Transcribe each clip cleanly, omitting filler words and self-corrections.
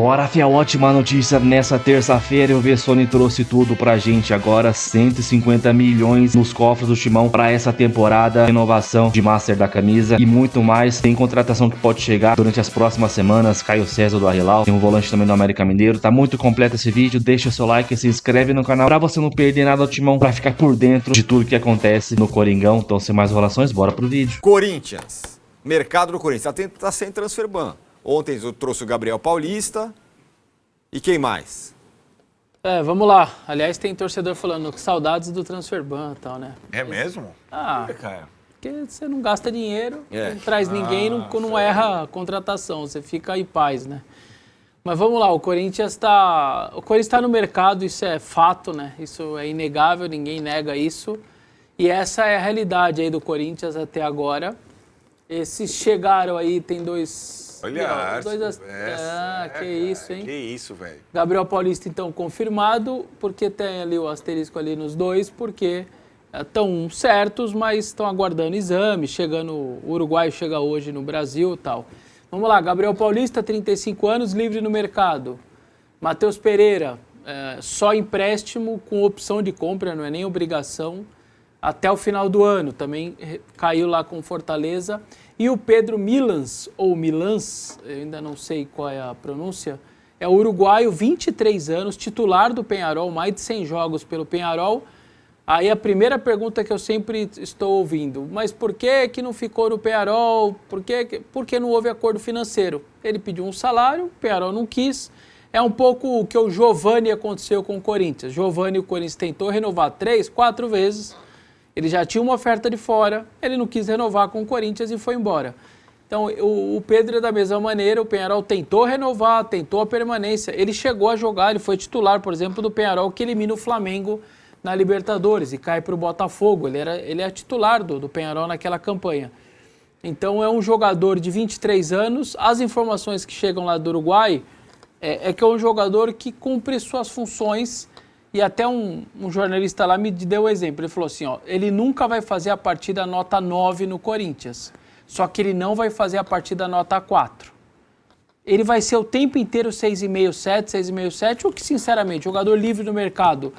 Bora, fiel, ótima notícia nessa terça-feira. O Vessone trouxe tudo pra gente agora. 150 milhões nos cofres do Timão pra essa temporada. Renovação de Master da camisa e muito mais. Tem contratação que pode chegar durante as próximas semanas. Caio César do Arrilau. Tem um volante também do América Mineiro. Tá muito completo esse vídeo. Deixa o seu like e se inscreve no canal pra você não perder nada do Timão, pra ficar por dentro de tudo que acontece no Coringão. Então, sem mais enrolações, bora pro vídeo. Corinthians. Mercado do Corinthians. Tá sem transfer ban. Ontem eu trouxe o Gabriel Paulista. E quem mais? Vamos lá. Aliás, tem torcedor falando que saudades do transfer ban e tal, né? É mesmo? Cara. Porque você não gasta dinheiro, não traz ninguém, não erra a contratação. Você fica em paz, né? Mas vamos lá, o Corinthians está no mercado, isso é fato, né? Isso é inegável, ninguém nega isso. E essa é a realidade aí do Corinthians até agora. Esses chegaram aí, tem dois... Olha, que isso, hein? Que isso, velho. Gabriel Paulista, então, confirmado, porque tem ali o asterisco ali nos dois, porque estão certos, mas estão aguardando exame, o uruguaio chega hoje no Brasil e tal. Vamos lá, Gabriel Paulista, 35 anos, livre no mercado. Matheus Pereira, só empréstimo com opção de compra, não é nem obrigação, até o final do ano, também caiu lá com Fortaleza. E o Pedro Milans, ou Milans, eu ainda não sei qual é a pronúncia, é o uruguaio, 23 anos, titular do Peñarol, mais de 100 jogos pelo Peñarol. Aí a primeira pergunta que eu sempre estou ouvindo, mas por que não ficou no Peñarol? Por que não houve acordo financeiro? Ele pediu um salário, o Peñarol não quis. É um pouco o que o Giovani aconteceu com o Corinthians. O Corinthians tentou renovar 3, 4 vezes. Ele já tinha uma oferta de fora, ele não quis renovar com o Corinthians e foi embora. Então, o Pedro é da mesma maneira, o Peñarol tentou renovar, tentou a permanência. Ele chegou a jogar, ele foi titular, por exemplo, do Peñarol, que elimina o Flamengo na Libertadores e cai para o Botafogo. Ele é titular do Peñarol naquela campanha. Então, é um jogador de 23 anos. As informações que chegam lá do Uruguai é que é um jogador que cumpre suas funções. E até um jornalista lá me deu um exemplo. Ele falou assim, ele nunca vai fazer a partida nota 9 no Corinthians. Só que ele não vai fazer a partida nota 4. Ele vai ser o tempo inteiro 6,5, 7, 6,5, 7, o que, sinceramente, jogador livre no mercado,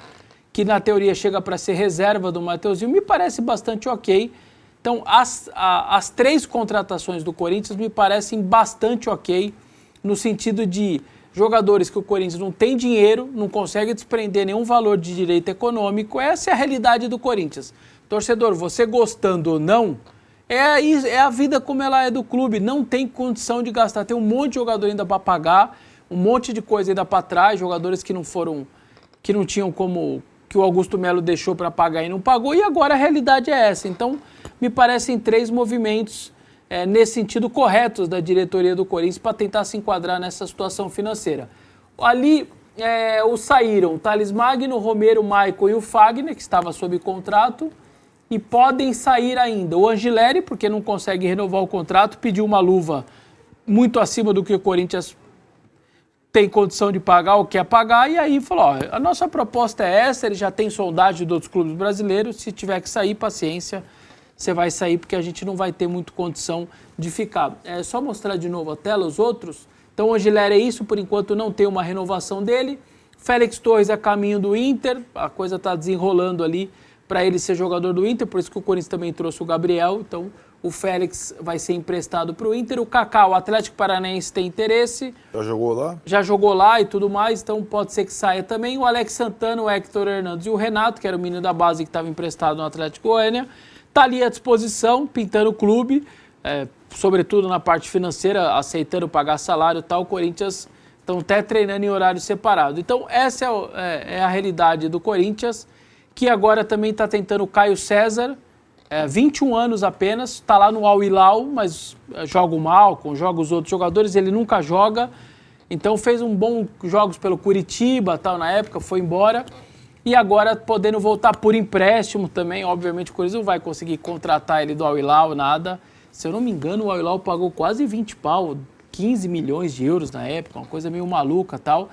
que na teoria chega para ser reserva do Mateuzinho, me parece bastante ok. Então, as 3 contratações do Corinthians me parecem bastante ok, no sentido de jogadores que o Corinthians não tem dinheiro, não consegue desprender nenhum valor de direito econômico. Essa é a realidade do Corinthians. Torcedor, você gostando ou não, é a vida como ela é do clube. Não tem condição de gastar. Tem um monte de jogador ainda para pagar, um monte de coisa ainda para trás, jogadores que não tinham como, que o Augusto Melo deixou para pagar e não pagou, e agora a realidade é essa. Então, me parecem 3 movimentos nesse sentido, corretos da diretoria do Corinthians para tentar se enquadrar nessa situação financeira. Ali saíram o Thales Magno, o Romero, o Maicon e o Fagner, que estava sob contrato, e podem sair ainda o Angileri, porque não consegue renovar o contrato, pediu uma luva muito acima do que o Corinthians tem condição de pagar ou quer pagar, e aí falou, a nossa proposta é essa, ele já tem sondagem de outros clubes brasileiros, se tiver que sair, paciência, você vai sair porque a gente não vai ter muito condição de ficar. É só mostrar de novo a tela, os outros. Então, o Angileri é isso, por enquanto não tem uma renovação dele. Félix Torres é caminho do Inter, a coisa está desenrolando ali para ele ser jogador do Inter, por isso que o Corinthians também trouxe o Gabriel, então o Félix vai ser emprestado para o Inter. O Kaká, o Atlético Paranaense tem interesse. Já jogou lá? Já jogou lá e tudo mais, então pode ser que saia também. O Alex Santana, o Hector Hernandes e o Renato, que era o menino da base que estava emprestado no Atlético Goiânia, está ali à disposição, pintando o clube, sobretudo na parte financeira, aceitando pagar salário e tal. O Corinthians estão até treinando em horário separado. Então, essa é a realidade do Corinthians, que agora também está tentando o Caio César, 21 anos apenas, está lá no Al Hilal, mas joga mal, joga os outros jogadores, ele nunca joga. Então, fez bons jogos pelo Curitiba, tal, na época, foi embora. E agora podendo voltar por empréstimo também, obviamente o Corinthians não vai conseguir contratar ele do Al Hilal, nada. Se eu não me engano, o Al Hilal pagou quase 20 pau, 15 milhões de euros na época, uma coisa meio maluca e tal.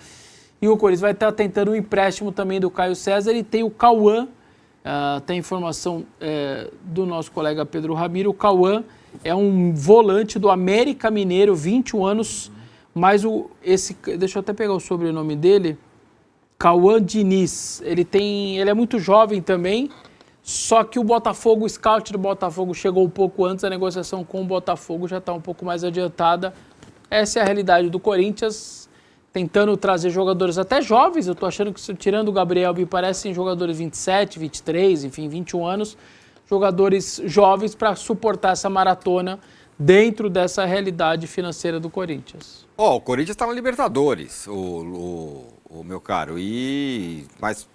E o Corinthians vai estar tentando um empréstimo também do Caio César e tem o Cauã, tem informação do nosso colega Pedro Ramiro. O Cauã é um volante do América Mineiro, 21 anos, Mas deixa eu até pegar o sobrenome dele, Cauã Diniz, ele é muito jovem também, só que o scout do Botafogo chegou um pouco antes, a negociação com o Botafogo já está um pouco mais adiantada. Essa é a realidade do Corinthians, tentando trazer jogadores até jovens. Eu estou achando que, tirando o Gabriel, me parecem jogadores 27, 23, enfim, 21 anos, jogadores jovens para suportar essa maratona dentro dessa realidade financeira do Corinthians. O Corinthians está na Libertadores, o meu caro, mas,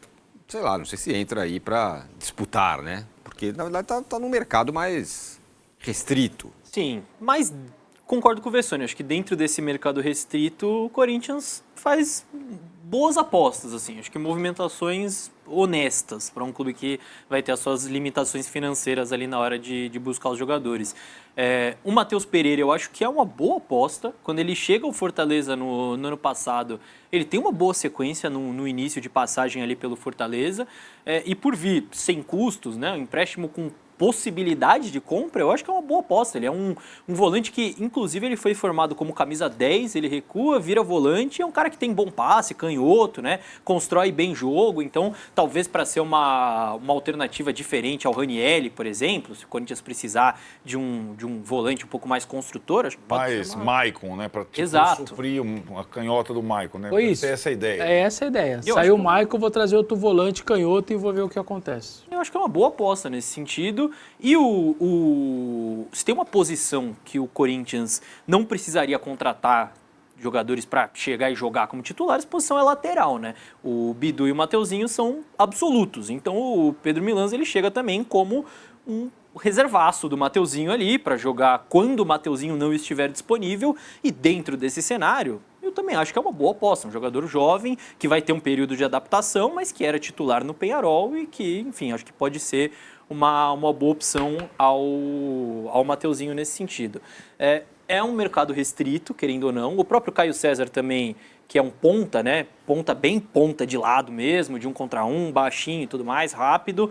sei lá, não sei se entra aí para disputar, né? Porque, na verdade, tá num mercado mais restrito. Sim, mas concordo com o Vessone. Acho que dentro desse mercado restrito, o Corinthians faz boas apostas, assim. Acho que movimentações honestas para um clube que vai ter as suas limitações financeiras ali na hora de buscar os jogadores. O Matheus Pereira, eu acho que é uma boa aposta. Quando ele chega ao Fortaleza no ano passado, ele tem uma boa sequência no início de passagem ali pelo Fortaleza. E por vir sem custos, né, um empréstimo com possibilidade de compra, eu acho que é uma boa aposta. Ele é um volante que, inclusive, ele foi formado como camisa 10, ele recua, vira volante, é um cara que tem bom passe, canhoto, né? Constrói bem jogo, então talvez para ser uma alternativa diferente ao Ranieri, por exemplo, se o Corinthians precisar de um volante um pouco mais construtor, acho que pode mais ser Maicon, né? Para suprir a canhota do Maicon, né? Foi isso. É essa a ideia. É essa a ideia. Saiu o Maicon, vou trazer outro volante canhoto e vou ver o que acontece. Eu acho que é uma boa aposta nesse sentido. E se tem uma posição que o Corinthians não precisaria contratar jogadores para chegar e jogar como titulares, a posição é lateral, né? O Bidu e o Mateuzinho são absolutos. Então o Pedro Milans ele chega também como um reservaço do Mateuzinho ali para jogar quando o Mateuzinho não estiver disponível. E dentro desse cenário, eu também acho que é uma boa aposta. Um jogador jovem que vai ter um período de adaptação, mas que era titular no Peñarol e que, enfim, acho que pode ser uma boa opção ao Mateuzinho nesse sentido. É um mercado restrito, querendo ou não. O próprio Caio César também, que é um ponta, né? Bem ponta de lado mesmo, de 1 contra 1, baixinho e tudo mais, rápido.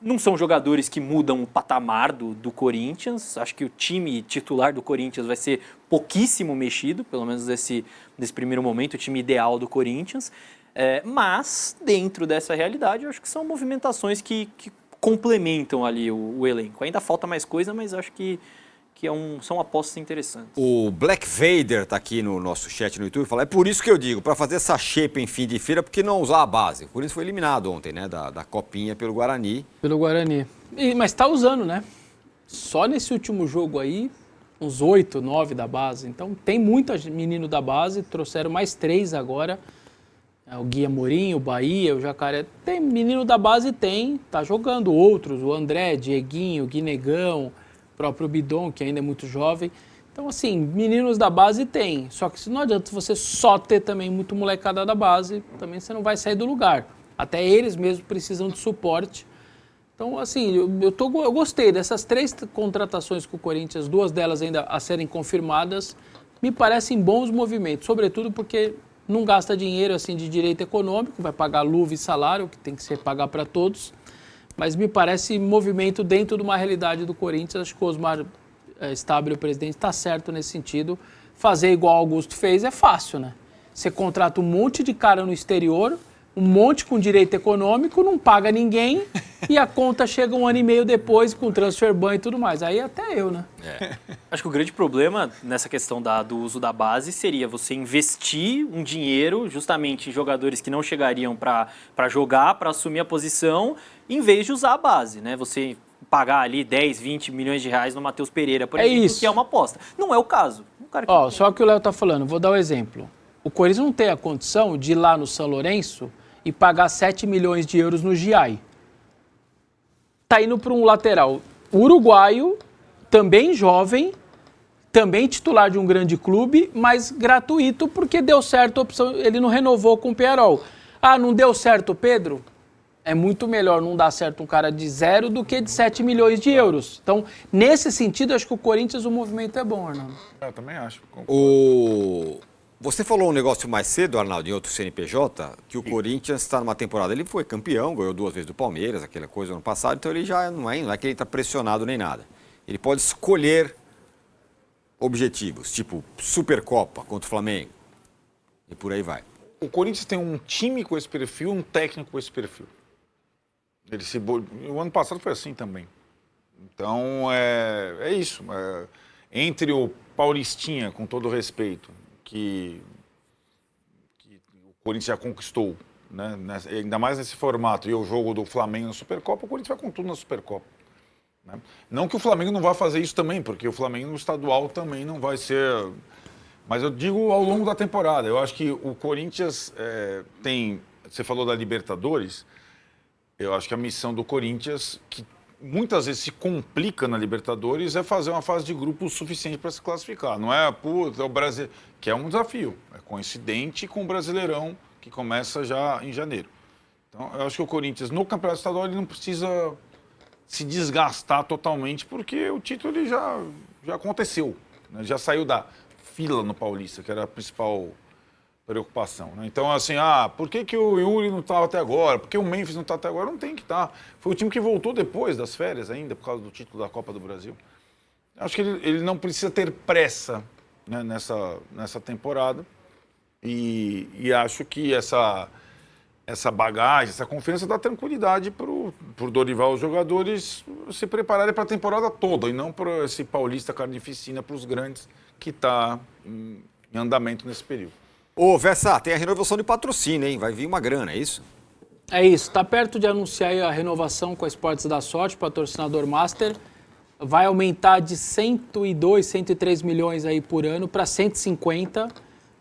Não são jogadores que mudam o patamar do Corinthians. Acho que o time titular do Corinthians vai ser pouquíssimo mexido, pelo menos nesse primeiro momento, o time ideal do Corinthians. Mas, dentro dessa realidade, eu acho que são movimentações que complementam ali o elenco. Ainda falta mais coisa, mas acho que são apostas interessantes. O Black Vader está aqui no nosso chat no YouTube e fala, é por isso que eu digo, para fazer essa shape em fim de feira, porque não usar a base. Por isso foi eliminado ontem, né, da Copinha pelo Guarani. Pelo Guarani. Mas está usando, né? Só nesse último jogo aí, uns 8, 9 da base. Então tem muitos meninos da base, trouxeram mais 3 agora. O Gui Amorim, o Bahia, o Jacaré. Tem menino da base, tá jogando outros. O André, Dieguinho, o Guinegão, o próprio Bidon, que ainda é muito jovem. Então, assim, meninos da base tem. Só que não adianta você só ter também muito molecada da base, também você não vai sair do lugar. Até eles mesmos precisam de suporte. Então, assim, eu gostei dessas 3 contratações com o Corinthians, 2 delas ainda a serem confirmadas, me parecem bons movimentos, sobretudo porque não gasta dinheiro assim de direito econômico, vai pagar luva e salário, que tem que ser pagar para todos, mas me parece movimento dentro de uma realidade do Corinthians. Acho que o Osmar Stabile, o presidente, está certo nesse sentido. Fazer igual o Augusto fez é fácil, né? Você contrata um monte de cara no exterior, um monte com direito econômico, não paga ninguém e a conta chega 1 ano e meio depois com transfer ban e tudo mais. Aí até eu, né? Acho que o grande problema nessa questão do uso da base seria você investir um dinheiro justamente em jogadores que não chegariam para jogar, para assumir a posição, em vez de usar a base, né? Você pagar ali 10, 20 milhões de reais no Matheus Pereira, por exemplo, isso. Que é uma aposta. Não é o caso. Só que o Léo tá falando, vou dar um exemplo. O Corinthians não tem a condição de ir lá no São Lourenço e pagar 7 milhões de euros no GI. Tá indo para um lateral uruguaio, também jovem, também titular de um grande clube, mas gratuito porque deu certo a opção, ele não renovou com o Peñarol. Não deu certo o Pedro? É muito melhor não dar certo um cara de 0 do que de 7 milhões de euros. Então, nesse sentido, acho que o Corinthians, o movimento é bom, Arnaldo. Eu também acho. Você falou um negócio mais cedo, Arnaldo, em outro CNPJ, que o Corinthians está numa temporada, ele foi campeão, ganhou 2 vezes do Palmeiras, aquela coisa ano passado, então ele já não é que ele está pressionado nem nada. Ele pode escolher objetivos, tipo Supercopa contra o Flamengo e por aí vai. O Corinthians tem um time com esse perfil, um técnico com esse perfil. O ano passado foi assim também. Então, é isso. Entre o Paulistinha, com todo respeito, que o Corinthians já conquistou, né, ainda mais nesse formato, e o jogo do Flamengo na Supercopa, o Corinthians vai com tudo na Supercopa. Né? Não que o Flamengo não vá fazer isso também, porque o Flamengo no estadual também não vai ser... Mas eu digo ao longo da temporada. Eu acho que o Corinthians tem... Você falou da Libertadores. Eu acho que a missão do Corinthians, que muitas vezes se complica na Libertadores, é fazer uma fase de grupo suficiente para se classificar. Não é o Brasil, que é um desafio. É coincidente com o Brasileirão, que começa já em janeiro. Então, eu acho que o Corinthians, no Campeonato Estadual, ele não precisa se desgastar totalmente, porque o título ele já aconteceu. Né? Já saiu da fila no Paulista, que era a principal preocupação. Né? Então, assim, por que o Yuri não estava até agora? Por que o Memphis não está até agora? Não tem que estar. Foi o time que voltou depois das férias ainda, por causa do título da Copa do Brasil. Acho que ele não precisa ter pressa, né, nessa temporada. E acho que essa bagagem, essa confiança dá tranquilidade para o Dorival, os jogadores se prepararem para a temporada toda e não para esse paulista carnificina para os grandes que está em andamento nesse período. Ô, Vessa, tem a renovação de patrocínio, hein? Vai vir uma grana, é isso? É isso, está perto de anunciar aí a renovação com a Esportes da Sorte, patrocinador master. Vai aumentar de 102, 103 milhões aí por ano para 150.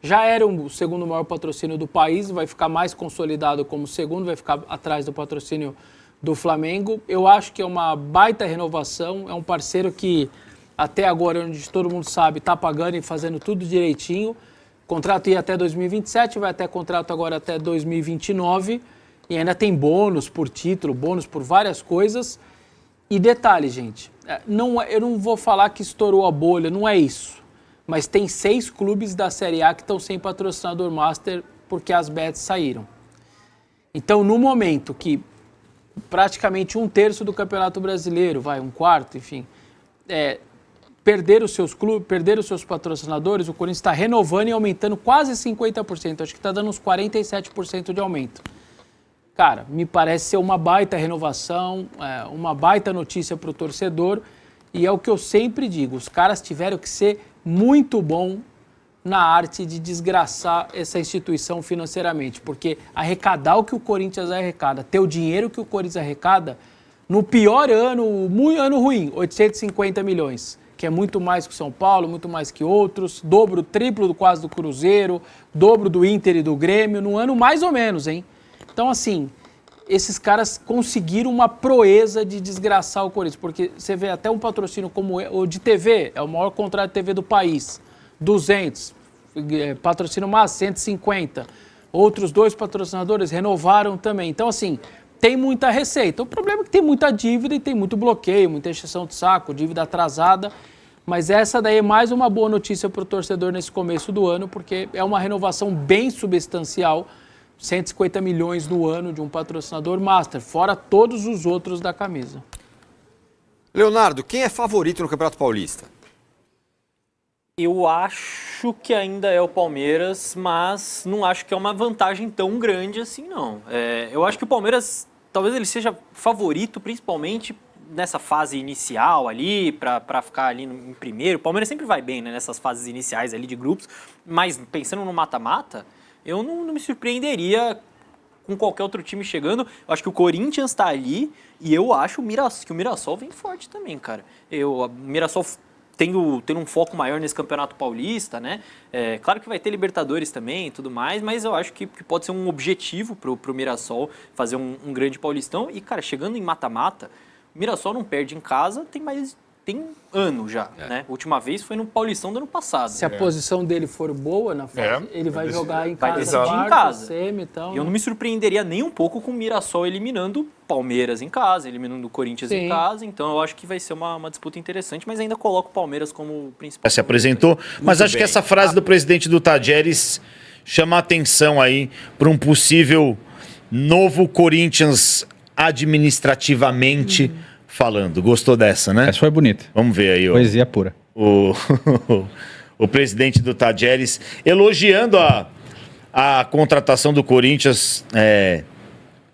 Já era o segundo maior patrocínio do país, vai ficar mais consolidado como segundo, vai ficar atrás do patrocínio do Flamengo. Eu acho que é uma baita renovação, é um parceiro que até agora, onde todo mundo sabe, está pagando e fazendo tudo direitinho. O contrato ia até 2027, vai até contrato agora até 2029 e ainda tem bônus por título, bônus por várias coisas. E detalhe, gente, eu não vou falar que estourou a bolha, não é isso. Mas tem 6 clubes da Série A que estão sem patrocinador master porque as bets saíram. Então, no momento que praticamente 1/3 do Campeonato Brasileiro, um quarto, enfim, perder os seus clubes, perder os seus patrocinadores, o Corinthians está renovando e aumentando quase 50%. Acho que está dando uns 47% de aumento. Cara, me parece ser uma baita renovação, uma baita notícia para o torcedor. E é o que eu sempre digo, os caras tiveram que ser muito bom na arte de desgraçar essa instituição financeiramente, porque arrecadar o que o Corinthians arrecada, ter o dinheiro que o Corinthians arrecada, no pior ano, muito ano ruim, 850 milhões, que é muito mais que o São Paulo, muito mais que outros, dobro, triplo quase do Cruzeiro, dobro do Inter e do Grêmio, no ano mais ou menos, hein? Então, assim, esses caras conseguiram uma proeza de desgraçar o Corinthians, porque você vê até um patrocínio como o de TV, é o maior contrato de TV do país, 200, patrocínio mais 150, outros 2 patrocinadores renovaram também. Então, assim, tem muita receita. O problema é que tem muita dívida e tem muito bloqueio, muita encheção de saco, dívida atrasada, mas essa daí é mais uma boa notícia para o torcedor nesse começo do ano, porque é uma renovação bem substancial, 150 milhões no ano de um patrocinador master, fora todos os outros da camisa. Leonardo, quem é favorito no Campeonato Paulista? Eu acho que ainda é o Palmeiras, mas não acho que é uma vantagem tão grande assim, não. Eu acho que o Palmeiras, talvez ele seja favorito, principalmente nessa fase inicial ali, para ficar ali em primeiro. O Palmeiras sempre vai bem, né, nessas fases iniciais ali de grupos, mas pensando no mata-mata, eu não me surpreenderia com qualquer outro time chegando. Eu acho que o Corinthians está ali e eu acho que o Mirassol vem forte também, cara. O Mirassol tendo um foco maior nesse Campeonato Paulista, né? Claro que vai ter Libertadores também e tudo mais, mas eu acho que pode ser um objetivo pro Mirassol fazer um grande Paulistão. E, cara, chegando em mata-mata, o Mirassol não perde em casa, tem ano já, né? A última vez foi no Paulistão do ano passado. Se a posição dele for boa na fase, ele vai jogar em casa. Vai decidir em casa. Semi, então, e eu não me surpreenderia nem um pouco com o Mirassol eliminando Palmeiras em casa, eliminando o Corinthians em casa. Então eu acho que vai ser uma disputa interessante, mas ainda coloco o Palmeiras como principal. Se apresentou, mas acho que essa frase do presidente do Tadieres chama a atenção aí para um possível novo Corinthians administrativamente falando. Gostou dessa, né? Essa foi bonita. Vamos ver aí. Poesia pura. o presidente do Tadjeres elogiando a contratação do Corinthians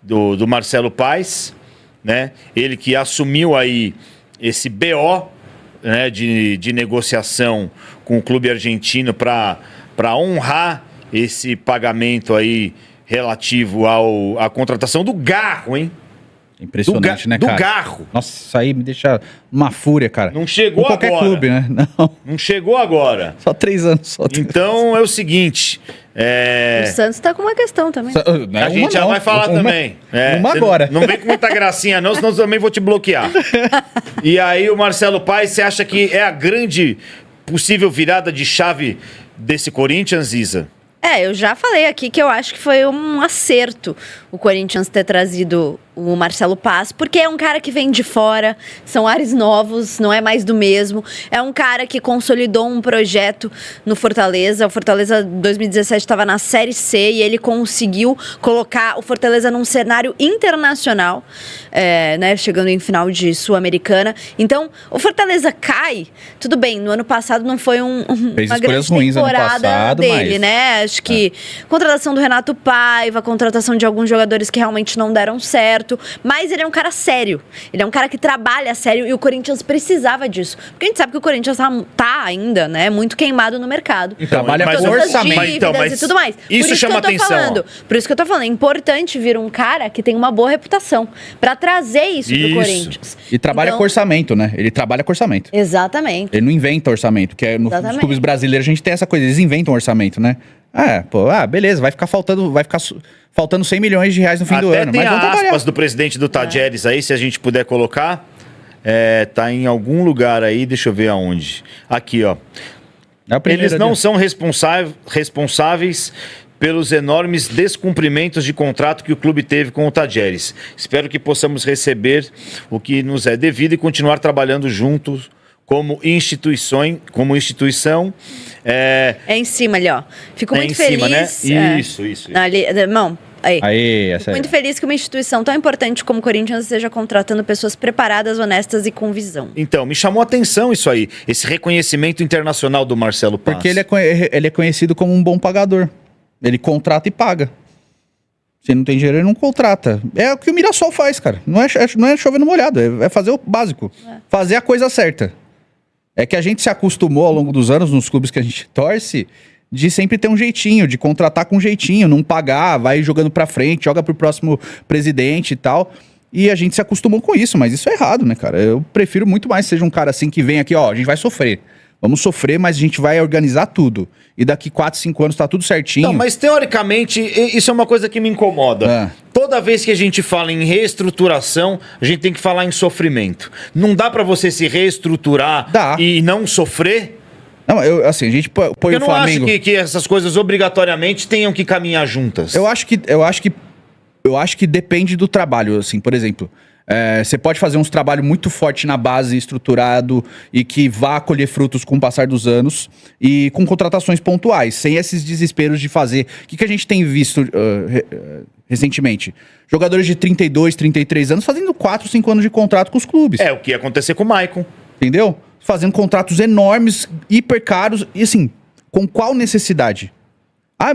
do Marcelo Paes, né? Ele que assumiu aí esse BO, né, de negociação com o clube argentino para honrar esse pagamento aí relativo à contratação do Garro, hein? Impressionante, né, cara? Do Garro. Nossa, isso aí me deixa uma fúria, cara. Não chegou Com qualquer agora. clube, né? Não chegou agora. Só 3 anos. Só 3 Então é o seguinte. O Santos tá com uma questão também. anos. A gente já vai falar também. Uma agora. Não vem com muita gracinha, não, senão eu também vou te bloquear. E aí, o Marcelo Paes, você acha que é a grande possível virada de chave desse Corinthians, Isa? Eu já falei aqui que eu acho que foi um acerto o Corinthians ter trazido o Marcelo Paes, porque é um cara que vem de fora, são ares novos, não é mais do mesmo. É um cara que consolidou um projeto no Fortaleza. O Fortaleza 2017 estava na Série C e ele conseguiu colocar o Fortaleza num cenário internacional, né, chegando em final de Sul-Americana. Então, o Fortaleza cai, tudo bem, no ano passado não foi uma grande temporada dele, né? Acho que contratação do Renato Paiva, contratação de alguns jogadores que realmente não deram certo, mas ele é um cara sério, ele é um cara que trabalha sério e o Corinthians precisava disso, porque a gente sabe que o Corinthians tá ainda, né, muito queimado no mercado. Trabalha mas com orçamento. Dívidas e tudo mais. Isso chama atenção. Por isso que eu tô falando, é importante vir um cara que tem uma boa reputação pra trazer isso pro Corinthians. E trabalha com orçamento, né? Ele trabalha com orçamento. Exatamente. Ele não inventa orçamento, que nos clubes brasileiros a gente tem essa coisa, eles inventam orçamento, né? Beleza, vai ficar faltando 100 milhões de reais no fim do ano. Tem Mas vamos trabalhar. aspas do presidente do Tadjeres aí, se a gente puder colocar. Tá em algum lugar aí, deixa eu ver aonde. Aqui, ó. Eles não são responsáveis pelos enormes descumprimentos de contrato que o clube teve com o Tadjeres. Espero que possamos receber o que nos é devido e continuar trabalhando juntos como instituição. É em cima ali, ó. Fico muito em cima, feliz. Né? Isso. Ali, irmão, aí. Essa Fico muito feliz que uma instituição tão importante como o Corinthians esteja contratando pessoas preparadas, honestas e com visão. Então, me chamou a atenção isso aí, esse reconhecimento internacional do Marcelo Paes. Porque ele é conhecido como um bom pagador. Ele contrata e paga. Se não tem dinheiro, ele não contrata. É o que o Mirassol faz, cara. Não é chover no molhado, é fazer o básico. Fazer a coisa certa. É que a gente se acostumou ao longo dos anos, nos clubes que a gente torce, de sempre ter um jeitinho, de contratar com um jeitinho, não pagar, vai jogando pra frente, joga pro próximo presidente e tal. E a gente se acostumou com isso, mas isso é errado, né, cara? Eu prefiro muito mais que seja um cara assim que vem aqui, ó, a gente vai sofrer. Vamos sofrer, mas a gente vai organizar tudo. E daqui 4, 5 anos tá tudo certinho. Não, mas teoricamente, isso é uma coisa que me incomoda. Toda vez que a gente fala em reestruturação, a gente tem que falar em sofrimento. Não dá pra você se reestruturar e não sofrer? Não, a gente põe o Flamengo... Eu não acho que essas coisas obrigatoriamente tenham que caminhar juntas. Eu acho que depende do trabalho, assim, por exemplo... você pode fazer uns trabalhos muito fortes na base, estruturado, e que vá colher frutos com o passar dos anos, e com contratações pontuais, sem esses desesperos de fazer... O que a gente tem visto recentemente? Jogadores de 32, 33 anos fazendo 4, 5 anos de contrato com os clubes. É o que ia acontecer com o Maicon. Entendeu? Fazendo contratos enormes, hiper caros, e assim, com qual necessidade?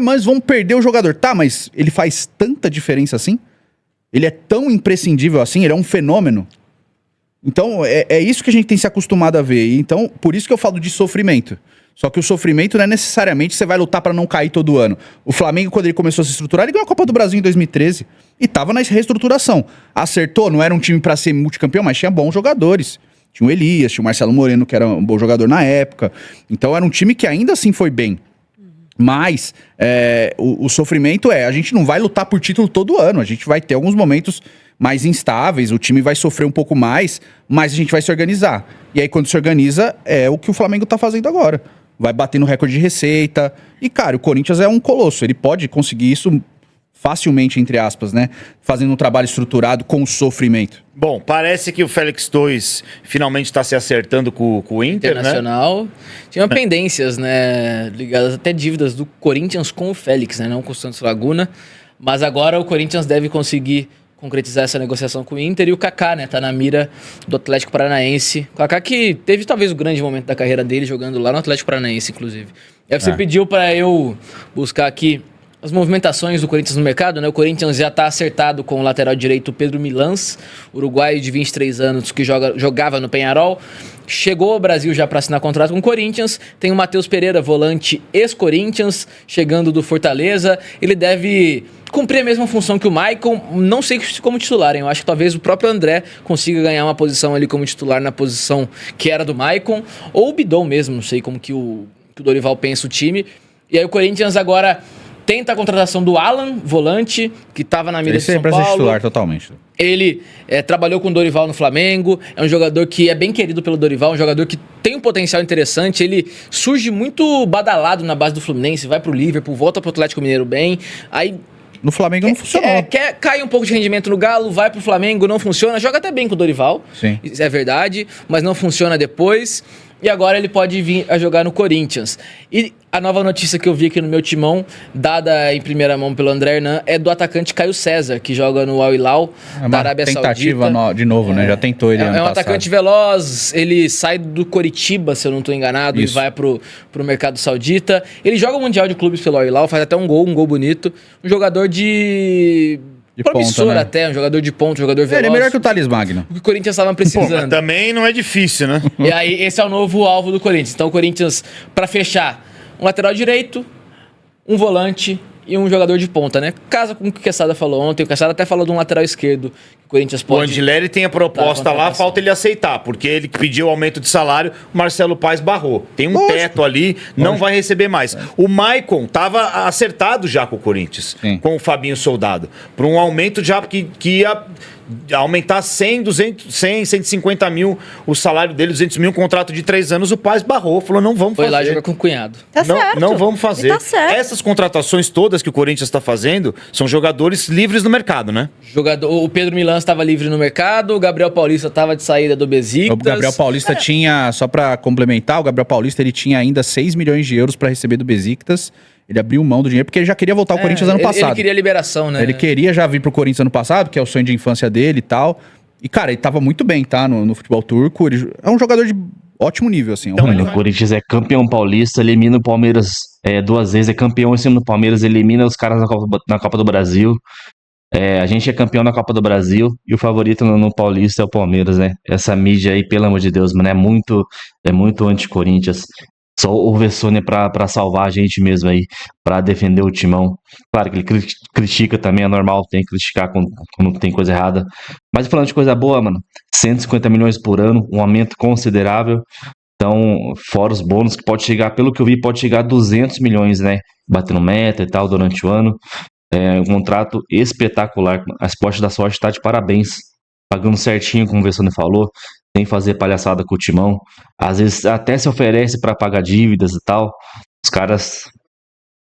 Mas vamos perder o jogador. Tá, mas ele faz tanta diferença assim? Ele é tão imprescindível assim, ele é um fenômeno. Então, é isso que a gente tem se acostumado a ver. Então, por isso que eu falo de sofrimento. Só que o sofrimento não é necessariamente você vai lutar pra não cair todo ano. O Flamengo, quando ele começou a se estruturar, ele ganhou a Copa do Brasil em 2013. E tava na reestruturação. Acertou, não era um time pra ser multicampeão, mas tinha bons jogadores. Tinha o Elias, tinha o Marcelo Moreno, que era um bom jogador na época. Então, era um time que ainda assim foi bem. Mas o sofrimento a gente não vai lutar por título todo ano, a gente vai ter alguns momentos mais instáveis, o time vai sofrer um pouco mais, mas a gente vai se organizar. E aí quando se organiza, é o que o Flamengo tá fazendo agora. Vai bater no recorde de receita. E cara, o Corinthians é um colosso, ele pode conseguir isso facilmente, entre aspas, né? Fazendo um trabalho estruturado com sofrimento. Bom, parece que o Félix Torres finalmente está se acertando com o Inter, Internacional. né? Tinha pendências, né? Ligadas até dívidas do Corinthians com o Félix, né? Não com o Santos Laguna. Mas agora o Corinthians deve conseguir concretizar essa negociação com o Inter. E o Kaká, né, tá na mira do Atlético Paranaense. O Kaká que teve talvez o grande momento da carreira dele jogando lá no Atlético Paranaense, inclusive. E aí você pediu para eu buscar aqui as movimentações do Corinthians no mercado, né? O Corinthians já está acertado com o lateral direito Pedro Milans, uruguaio de 23 anos que jogava no Peñarol. Chegou ao Brasil já para assinar contrato com o Corinthians. Tem o Matheus Pereira, volante ex-Corinthians, chegando do Fortaleza. Ele deve cumprir a mesma função que o Maicon, não sei como titular, hein? Eu acho que talvez o próprio André consiga ganhar uma posição ali como titular na posição que era do Maicon, ou o Bidon mesmo, não sei como que o Dorival pensa o time. E aí o Corinthians agora tenta a contratação do Alan, volante, que estava na mira de São Paulo. Titular totalmente. Ele trabalhou com o Dorival no Flamengo, é um jogador que é bem querido pelo Dorival, um jogador que tem um potencial interessante, ele surge muito badalado na base do Fluminense, vai pro Liverpool, volta pro Atlético Mineiro bem, aí no Flamengo não funcionou. Cai um pouco de rendimento no Galo, vai pro Flamengo, não funciona, joga até bem com o Dorival, sim, isso é verdade, mas não funciona depois. E agora ele pode vir a jogar no Corinthians. E a nova notícia que eu vi aqui no meu timão, dada em primeira mão pelo André Hernan, é do atacante Caio César, que joga no Al Hilal, da Arábia Saudita. Tentativa de novo, né? Já tentou ele ano passado. É um atacante veloz, ele sai do Coritiba, se eu não estou enganado, e vai pro mercado saudita. Ele joga o Mundial de Clubes pelo Al Hilal, faz até um gol bonito. Um jogador de promissor, ponta, né? Até, um jogador de ponto, um jogador veloz. Ele é melhor que o Thales Magno. O que o Corinthians estava precisando. Pô, também não é difícil, né? E aí, esse é o novo alvo do Corinthians. Então, o Corinthians, para fechar, um lateral direito, um volante e um jogador de ponta, né? Casa com o que o Quesada falou ontem. O Quesada até falou de um lateral esquerdo que o Corinthians pode... O Andileri tem a proposta lá, falta ele aceitar, porque ele pediu aumento de salário, o Marcelo Paes barrou. Tem um teto ali, não vai receber mais. O Maicon estava acertado já com o Corinthians, com o Fabinho Soldado, para um aumento já que ia aumentar 100, 200, 100, 150 mil o salário dele, 200 mil, um contrato de 3 anos, o Paes barrou, falou, não vamos fazer. Foi lá jogar com o cunhado. Tá certo. Não vamos fazer. Tá certo. Essas contratações todas que o Corinthians está fazendo são jogadores livres no mercado, né? O Pedro Milans estava livre no mercado, o Gabriel Paulista estava de saída do Besiktas. O Gabriel Paulista tinha, só para complementar, o Gabriel Paulista ele tinha ainda 6 milhões de euros para receber do Besiktas. Ele abriu mão do dinheiro porque ele já queria voltar ao Corinthians ano passado. Ele queria liberação, né? Ele queria já vir pro Corinthians ano passado, que é o sonho de infância dele e tal. E, cara, ele tava muito bem, tá? No futebol turco. Ele é um jogador de ótimo nível, assim. Então, o Corinthians é campeão paulista, elimina o Palmeiras 2 vezes, é campeão em cima do Palmeiras, elimina os caras na Copa do Brasil. A gente é campeão na Copa do Brasil e o favorito no Paulista é o Palmeiras, né? Essa mídia aí, pelo amor de Deus, mano, é muito anti-Corinthians. Só o Vessone pra salvar a gente mesmo aí, pra defender o Timão. Claro que ele critica também, é normal, tem que criticar quando tem coisa errada. Mas falando de coisa boa, mano, 150 milhões por ano, um aumento considerável. Então, fora os bônus, que pode chegar, pelo que eu vi, pode chegar a 200 milhões, né? Batendo meta e tal, durante o ano. É um contrato espetacular. A Esporte da Sorte tá de parabéns. Pagando certinho, como o Vessone falou. Sem fazer palhaçada com o Timão. Às vezes até se oferece pra pagar dívidas e tal. Os caras...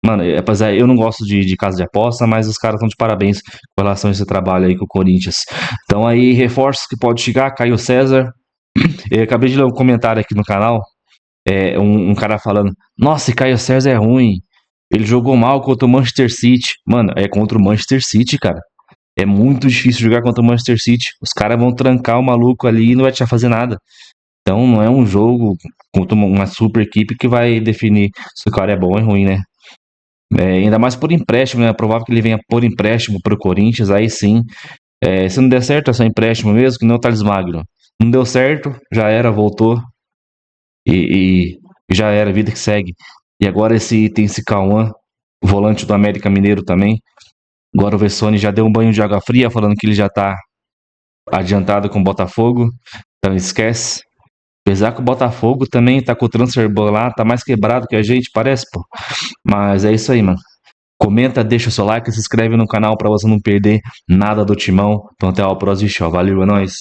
Mano, apesar, eu não gosto de casa de aposta, mas os caras estão de parabéns com relação a esse trabalho aí com o Corinthians. Então aí, reforços que pode chegar, Caio César. Eu acabei de ler um comentário aqui no canal. Um cara falando, nossa, Caio César é ruim. Ele jogou mal contra o Manchester City. Mano, é contra o Manchester City, cara. É muito difícil jogar contra o Manchester City. Os caras vão trancar o maluco ali e não vai te fazer nada. Então não é um jogo contra uma super equipe que vai definir se o cara é bom ou é ruim, né? Ainda mais por empréstimo, né? É provável que ele venha por empréstimo pro Corinthians, aí sim. Se não der certo, é só empréstimo mesmo, que não é o Thales Magno. Não deu certo, já era, voltou. E já era, vida que segue. E agora tem esse Cauã, volante do América Mineiro também. Agora o Vessone já deu um banho de água fria, falando que ele já tá adiantado com o Botafogo. Então esquece. Apesar que o Botafogo também tá com o transfer ban lá, tá mais quebrado que a gente, parece, pô. Mas é isso aí, mano. Comenta, deixa o seu like, se inscreve no canal pra você não perder nada do Timão. Então até o próximo show. Valeu, é nóis.